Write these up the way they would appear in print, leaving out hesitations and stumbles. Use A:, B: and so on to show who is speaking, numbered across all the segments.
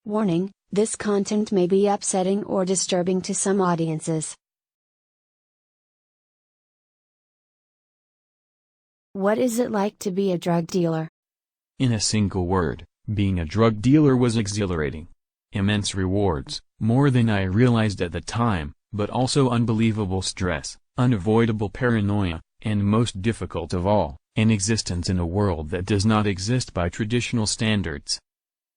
A: Warning, this content may be upsetting or disturbing to some audiences. What is it like to be a drug dealer?
B: In a single word, being a drug dealer was exhilarating. Immense rewards, more than I realized at the time, but also unbelievable stress, unavoidable paranoia, and most difficult of all, an existence in a world that does not exist by traditional standards.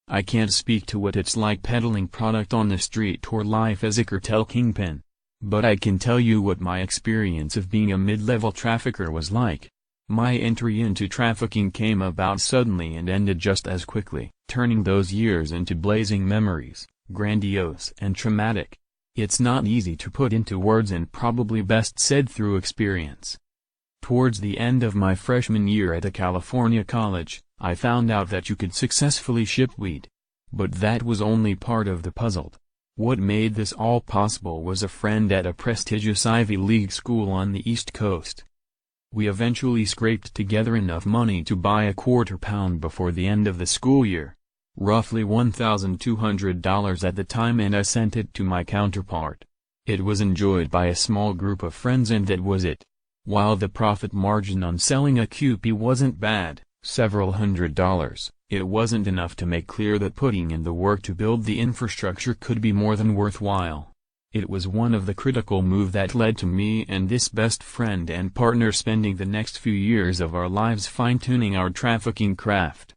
B: I can't speak to what it's like peddling product on the street or life as a cartel kingpin. But I can tell you what my experience of being a mid-level trafficker was like. My entry into trafficking came about suddenly and ended just as quickly, turning those years into blazing memories, grandiose and traumatic. It's not easy to put into words and probably best said through experience. Towards the end of my freshman year at a California college, I found out that you could successfully ship weed. But that was only part of the puzzle. What made this all possible was a friend at a prestigious Ivy League school on the East Coast. We eventually scraped together enough money to buy a quarter pound before the end of the school year. Roughly $1,200 at the time, and I sent it to my counterpart. It was enjoyed by a small group of friends, and that was it. While the profit margin on selling a QP wasn't bad, several $100s, it wasn't enough to make clear that putting in the work to build the infrastructure could be more than worthwhile. It was one of the critical moves that led to me and this best friend and partner spending the next few years of our lives fine-tuning our trafficking craft.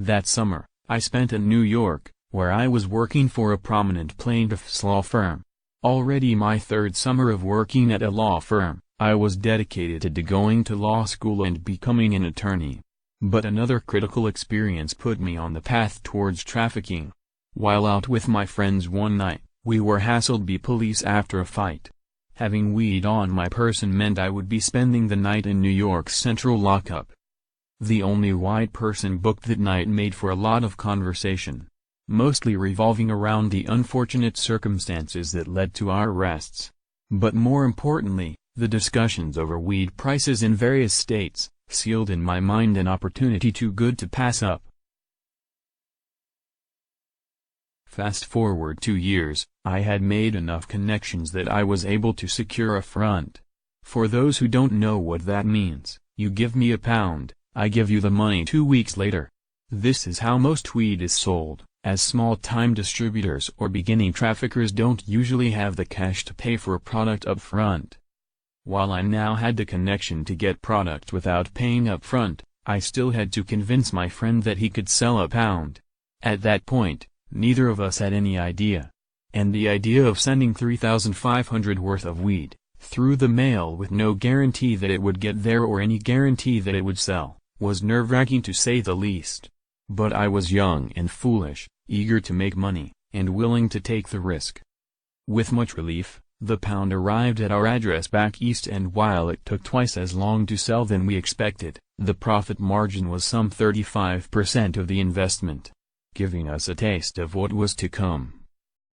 B: That summer, I spent in New York, where I was working for a prominent plaintiff's law firm. Already my third summer of working at a law firm, I was dedicated to going to law school and becoming an attorney. But another critical experience put me on the path towards trafficking. While out with my friends one night, we were hassled by police after a fight. Having weed on my person meant I would be spending the night in New York's central lockup. The only white person booked that night made for a lot of conversation, mostly revolving around the unfortunate circumstances that led to our arrests. But more importantly, the discussions over weed prices in various states sealed in my mind an opportunity too good to pass up. Fast forward 2 years, I had made enough connections that I was able to secure a front. For those who don't know what that means, you give me a pound, I give you the money 2 weeks later. This is how most weed is sold, as small-time distributors or beginning traffickers don't usually have the cash to pay for a product up front. While I now had the connection to get product without paying up front, I still had to convince my friend that he could sell a pound. At that point, neither of us had any idea. And the idea of sending $3,500 worth of weed through the mail with no guarantee that it would get there or any guarantee that it would sell, was nerve-wracking to say the least. But I was young and foolish, eager to make money, and willing to take the risk. With much relief, the pound arrived at our address back east, and while it took twice as long to sell than we expected, the profit margin was some 35% of the investment, giving us a taste of what was to come.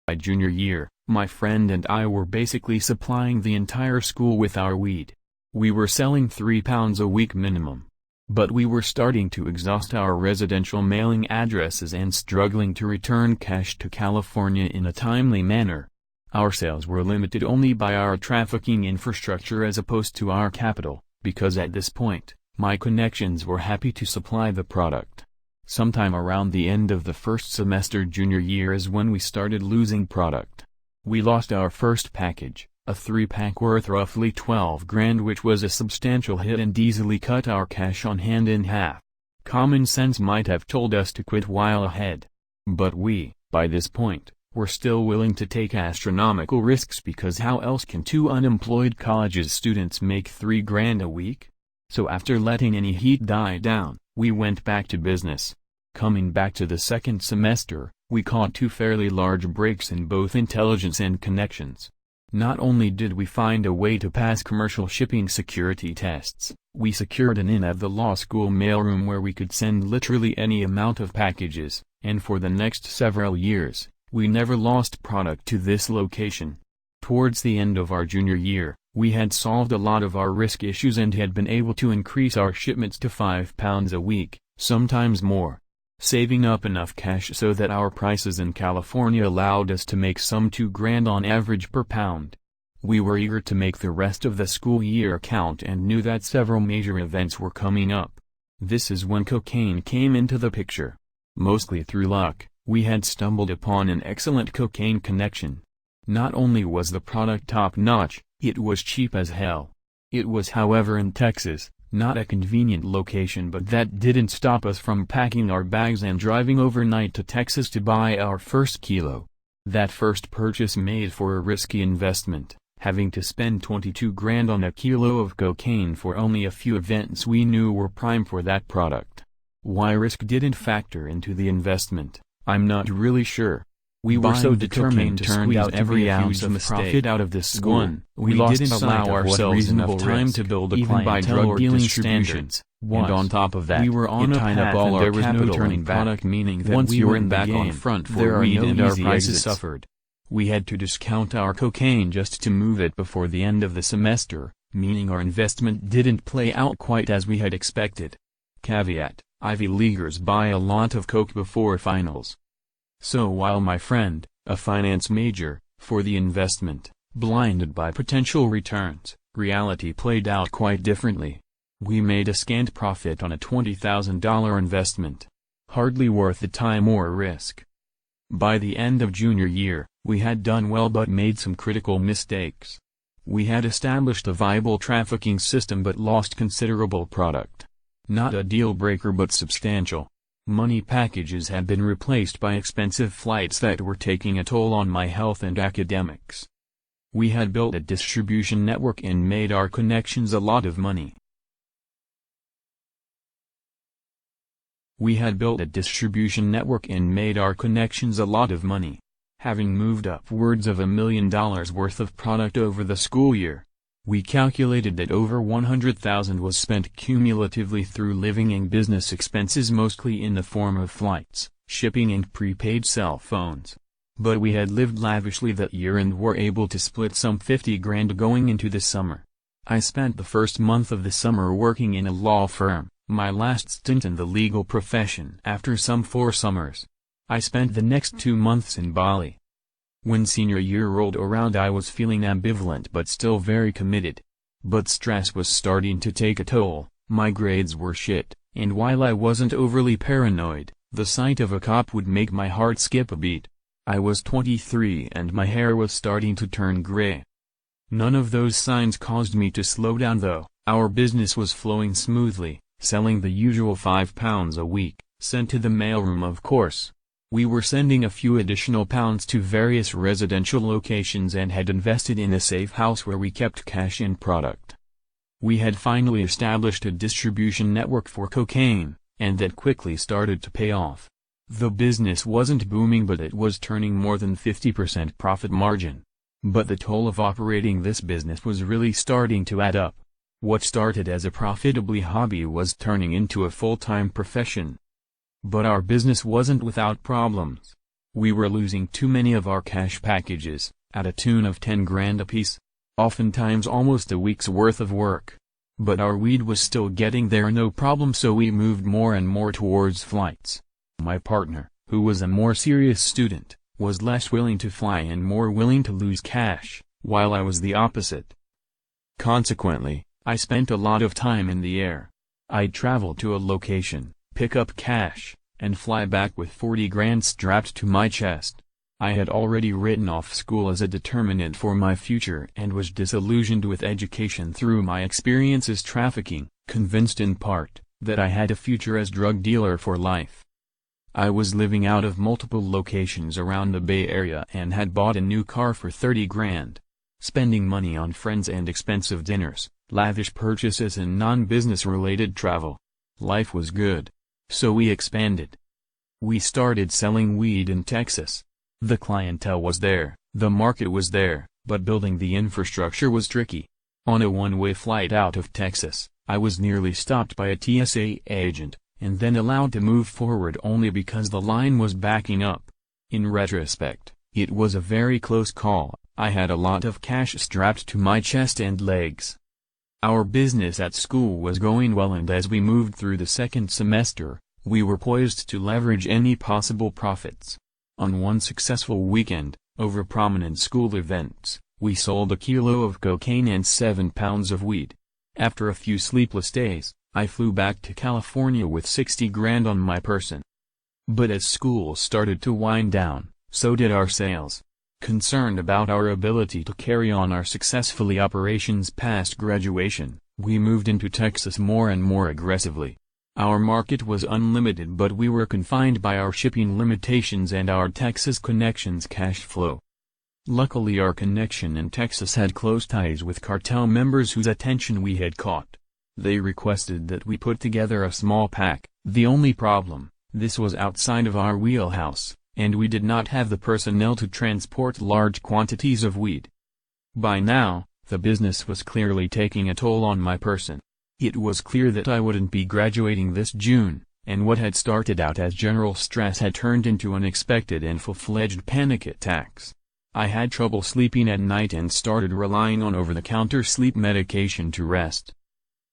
B: By junior year, my friend and I were basically supplying the entire school with our weed. We were selling 3 pounds a week minimum. But we were starting to exhaust our residential mailing addresses and struggling to return cash to California in a timely manner. Our sales were limited only by our trafficking infrastructure as opposed to our capital, because at this point, my connections were happy to supply the product. Sometime around the end of the first semester junior year is when we started losing product. We lost our first package, a 3-pack worth roughly 12 grand, which was a substantial hit and easily cut our cash on hand in half. Common sense might have told us to quit while ahead. But we, by this point, were still willing to take astronomical risks, because how else can 2 unemployed college students make 3 grand a week? So after letting any heat die down, we went back to business. Coming back to the second semester, we caught 2 fairly large breaks in both intelligence and connections. Not only did we find a way to pass commercial shipping security tests, we secured an in at the law school mailroom where we could send literally any amount of packages, and for the next several years, we never lost product to this location. Towards the end of our junior year, we had solved a lot of our risk issues and had been able to increase our shipments to 5 pounds a week, sometimes more. saving up enough cash so that our prices in California allowed us to make some $2,000 on average per pound. We were eager to make the rest of the school year count and knew that several major events were coming up. This is when cocaine came into the picture. Mostly through luck, we had stumbled upon an excellent cocaine connection. Not only was the product top-notch, it was cheap as hell. It was, however, in Texas, not a convenient location, but that didn't stop us from packing our bags and driving overnight to Texas to buy our first kilo. That first purchase made for a risky investment, having to spend $22,000 on a kilo of cocaine for only a few events we knew were prime for that product. Why risk didn't factor into the investment, I'm not really sure. We were so determined to squeeze out every ounce of profit out of this school. We didn't allow ourselves enough time to build a clientele or dealing standards. And on top of that, we were on a path and there was no turning back, meaning that once we were back on front for weed and our prices suffered. We had to discount our cocaine just to move it before the end of the semester, meaning our investment didn't play out quite as we had expected. Caveat: Ivy Leaguers buy a lot of coke before finals. So while my friend, a finance major, for the investment, blinded by potential returns, reality played out quite differently. We made a scant profit on a $20,000 investment. Hardly worth the time or risk. By the end of junior year, we had done well but made some critical mistakes. We had established a viable trafficking system but lost considerable product. Not a deal breaker but substantial. Money packages had been replaced by expensive flights that were taking a toll on my health and academics. We had built a distribution network and made our connections a lot of money. Having moved upwards of $1 million worth of product over the school year. We calculated that over $100,000 was spent cumulatively through living and business expenses, mostly in the form of flights, shipping and prepaid cell phones. But we had lived lavishly that year and were able to split some $50,000 going into the summer. I spent the first month of the summer working in a law firm, my last stint in the legal profession after some 4 summers. I spent the next 2 months in Bali. When senior year rolled around I was feeling ambivalent but still very committed. But stress was starting to take a toll, my grades were shit, and while I wasn't overly paranoid, the sight of a cop would make my heart skip a beat. I was 23 and my hair was starting to turn gray. None of those signs caused me to slow down though. Our business was flowing smoothly, selling the usual 5 pounds a week, sent to the mailroom of course. We were sending a few additional pounds to various residential locations and had invested in a safe house where we kept cash and product. We had finally established a distribution network for cocaine, and that quickly started to pay off. The business wasn't booming but it was turning more than 50% profit margin. But the toll of operating this business was really starting to add up. What started as a profitably hobby was turning into a full-time profession. But our business wasn't without problems. We were losing too many of our cash packages, at a tune of $10,000 apiece. Oftentimes almost a week's worth of work. But our weed was still getting there no problem, so we moved more and more towards flights. My partner, who was a more serious student, was less willing to fly and more willing to lose cash, while I was the opposite. Consequently, I spent a lot of time in the air. I'd travel to a location, pick up cash, and fly back with $40,000 strapped to my chest. I had already written off school as a determinant for my future and was disillusioned with education through my experiences trafficking, convinced in part, that I had a future as drug dealer for life. I was living out of multiple locations around the Bay Area and had bought a new car for $30,000. Spending money on friends and expensive dinners, lavish purchases and non-business related travel. Life was good. So we expanded. We started selling weed in Texas. The clientele was there, the market was there, but building the infrastructure was tricky. On a one-way flight out of Texas, I was nearly stopped by a TSA agent, and then allowed to move forward only because the line was backing up. In retrospect, it was a very close call. I had a lot of cash strapped to my chest and legs. Our business at school was going well, and as we moved through the second semester, We were poised to leverage any possible profits. On one successful weekend, over prominent school events, we sold a kilo of cocaine and 7 pounds of weed. After a few sleepless days, I flew back to California with 60 grand on my person. But as school started to wind down, so did our sales. Concerned about our ability to carry on our successfully operations past graduation, we moved into Texas more and more aggressively. Our market was unlimited, but we were confined by our shipping limitations and our Texas connections cash flow. Luckily, our connection in Texas had close ties with cartel members whose attention we had caught. They requested that we put together a small pack. The only problem, this was outside of our wheelhouse, and we did not have the personnel to transport large quantities of weed. By now, the business was clearly taking a toll on my person. It was clear that I wouldn't be graduating this June, and what had started out as general stress had turned into unexpected and full-fledged panic attacks. I had trouble sleeping at night and started relying on over-the-counter sleep medication to rest.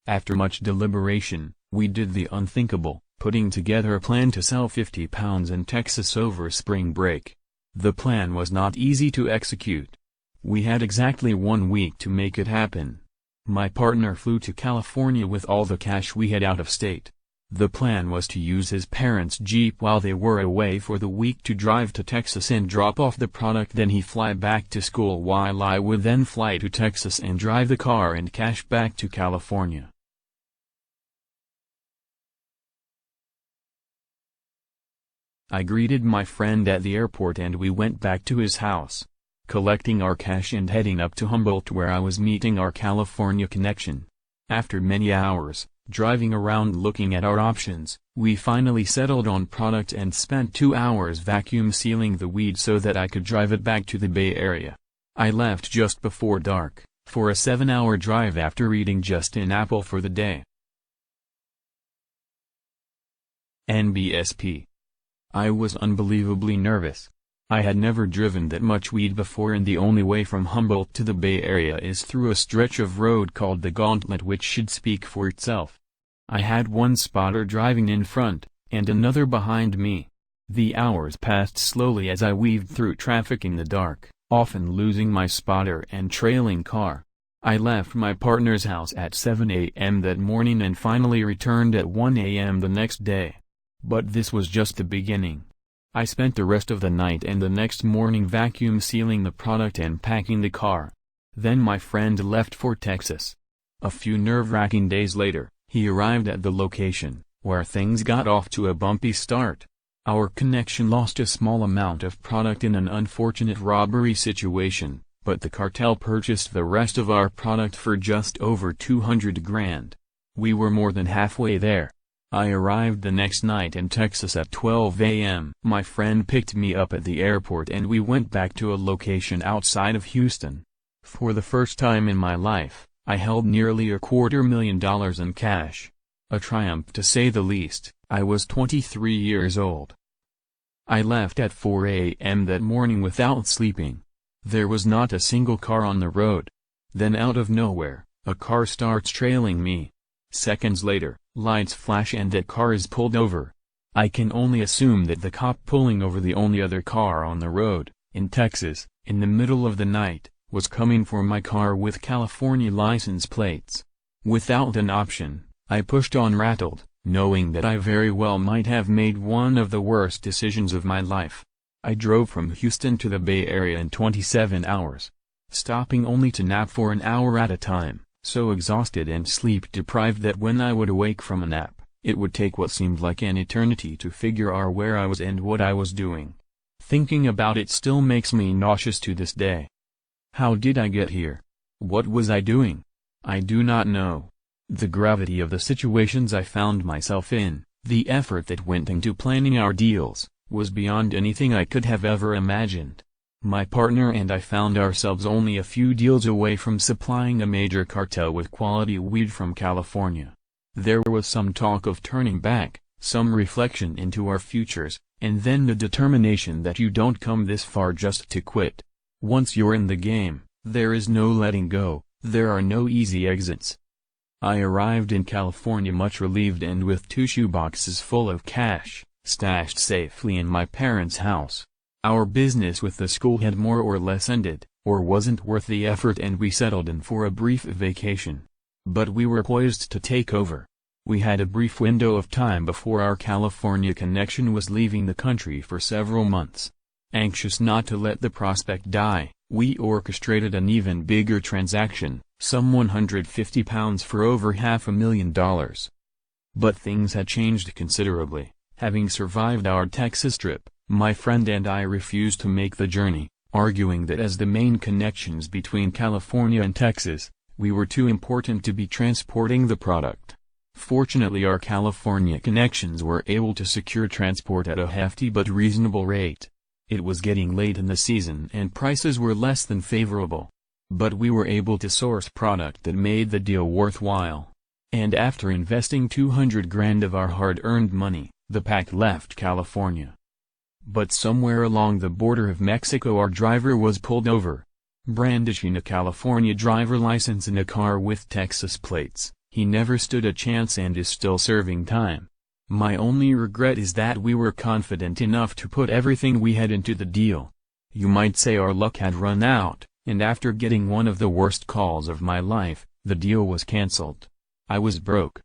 B: After much deliberation, we did the unthinkable, putting together a plan to sell 50 pounds in Texas over spring break. The plan was not easy to execute. We had exactly 1 week to make it happen. My partner flew to California with all the cash we had out of state. The plan was to use his parents' Jeep while they were away for the week to drive to Texas and drop off the product, then he fly back to school while I would then fly to Texas and drive the car and cash back to California. I greeted my friend at the airport and we went back to his house, collecting our cash and heading up to Humboldt where I was meeting our California connection. After many hours, driving around looking at our options, we finally settled on product and spent 2 hours vacuum sealing the weed so that I could drive it back to the Bay Area. I left just before dark, for a 7-hour drive after eating just an apple for the day. NBSP. I was unbelievably nervous. I had never driven that much weed before, and the only way from Humboldt to the Bay Area is through a stretch of road called the Gauntlet, which should speak for itself. I had one spotter driving in front, and another behind me. The hours passed slowly as I weaved through traffic in the dark, often losing my spotter and trailing car. I left my partner's house at 7 a.m. that morning and finally returned at 1 a.m. the next day. But this was just the beginning. I spent the rest of the night and the next morning vacuum sealing the product and packing the car. Then my friend left for Texas. A few nerve-wracking days later, he arrived at the location, where things got off to a bumpy start. Our connection lost a small amount of product in an unfortunate robbery situation, but the cartel purchased the rest of our product for just over 200 grand. We were more than halfway there. I arrived the next night in Texas at 12 a.m. My friend picked me up at the airport and we went back to a location outside of Houston. For the first time in my life, I held nearly $250,000 in cash. A triumph to say the least. I was 23 years old. I left at 4 a.m. that morning without sleeping. There was not a single car on the road. Then out of nowhere, a car starts trailing me. Seconds later, lights flash and that car is pulled over. I can only assume that the cop pulling over the only other car on the road, in Texas, in the middle of the night, was coming for my car with California license plates. Without an option, I pushed on, rattled, knowing that I very well might have made one of the worst decisions of my life. I drove from Houston to the Bay Area in 27 hours, stopping only to nap for an hour at a time. So exhausted and sleep-deprived that when I would awake from a nap, it would take what seemed like an eternity to figure out where I was and what I was doing. Thinking about it still makes me nauseous to this day. How did I get here? What was I doing? I do not know. The gravity of the situations I found myself in, the effort that went into planning our deals, was beyond anything I could have ever imagined. My partner and I found ourselves only a few deals away from supplying a major cartel with quality weed from California. There was some talk of turning back, some reflection into our futures, and then the determination that you don't come this far just to quit. Once you're in the game, there is no letting go, there are no easy exits. I arrived in California much relieved and with 2 shoeboxes full of cash, stashed safely in my parents' house. Our business with the school had more or less ended, or wasn't worth the effort, and we settled in for a brief vacation. But we were poised to take over. We had a brief window of time before our California connection was leaving the country for several months. Anxious not to let the prospect die, we orchestrated an even bigger transaction, some £150 for over $500,000. But things had changed considerably. Having survived our Texas trip, my friend and I refused to make the journey, arguing that as the main connections between California and Texas, we were too important to be transporting the product. Fortunately, our California connections were able to secure transport at a hefty but reasonable rate. It was getting late in the season and prices were less than favorable. But we were able to source product that made the deal worthwhile. And after investing $200,000 of our hard-earned money, the pack left California. But somewhere along the border of Mexico our driver was pulled over. Brandishing a California driver license in a car with Texas plates, he never stood a chance and is still serving time. My only regret is that we were confident enough to put everything we had into the deal. You might say our luck had run out, and after getting one of the worst calls of my life, the deal was cancelled. I was broke.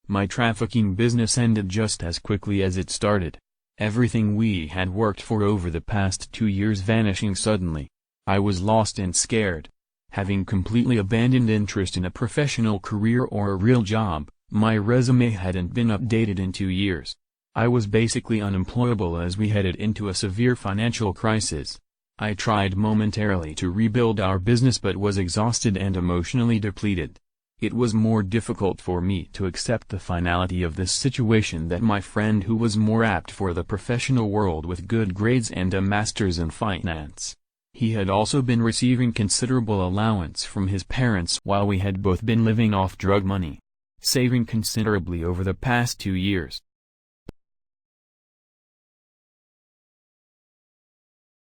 B: My trafficking business ended just as quickly as it started. Everything we had worked for over the past 2 years vanishing suddenly. I was lost and scared. Having completely abandoned interest in a professional career or a real job, my resume hadn't been updated in 2 years. I was basically unemployable as we headed into a severe financial crisis. I tried momentarily to rebuild our business but was exhausted and emotionally depleted. It was more difficult for me to accept the finality of this situation than my friend who was more apt for the professional world with good grades and a master's in finance. He had also been receiving considerable allowance from his parents while we had both been living off drug money, saving considerably over the past 2 years.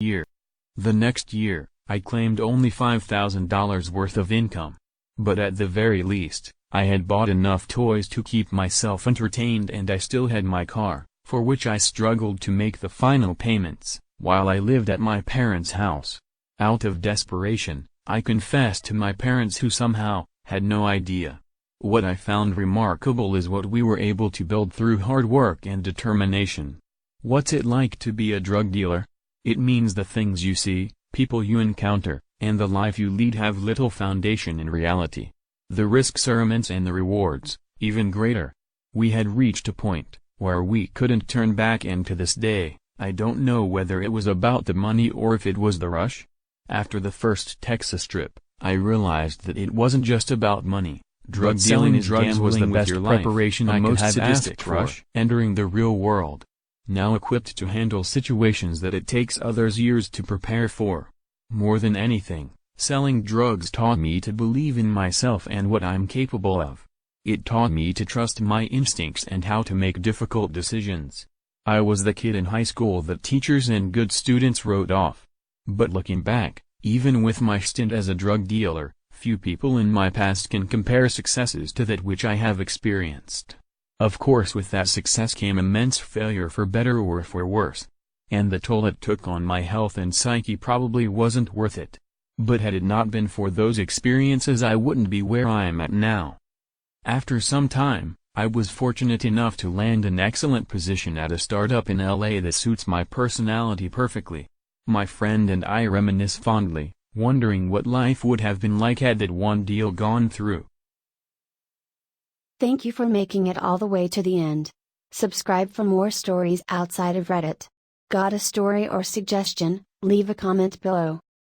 B: The next year, I claimed only $5,000 worth of income. But at the very least, I had bought enough toys to keep myself entertained and I still had my car, for which I struggled to make the final payments, while I lived at my parents' house. Out of desperation, I confessed to my parents who somehow, had no idea. What I found remarkable is what we were able to build through hard work and determination. What's it like to be a drug dealer? It means the things you see, people you encounter, and the life you lead have little foundation in reality. The risks are immense and the rewards, even greater. We had reached a point where we couldn't turn back, and to this day, I don't know whether it was about the money or if it was the rush. After the first Texas trip, I realized that it wasn't just about money. Drug dealing and drugs was the best preparation I could have asked for. Entering the real world, now equipped to handle situations that it takes others years to prepare for. More than anything, selling drugs taught me to believe in myself and what I'm capable of. It taught me to trust my instincts and how to make difficult decisions. I was the kid in high school that teachers and good students wrote off. But looking back, even with my stint as a drug dealer, few people in my past can compare successes to that which I have experienced. Of course, with that success came immense failure, for better or for worse. And the toll it took on my health and psyche probably wasn't worth it. But had it not been for those experiences, I wouldn't be where I am at now. After some time, I was fortunate enough to land an excellent position at a startup in LA that suits my personality perfectly. My friend and I reminisce fondly, wondering what life would have been like had that one deal gone through.
A: Thank you for making it all the way to the end. Subscribe for more stories outside of Reddit. Got a story or suggestion? Leave a comment below.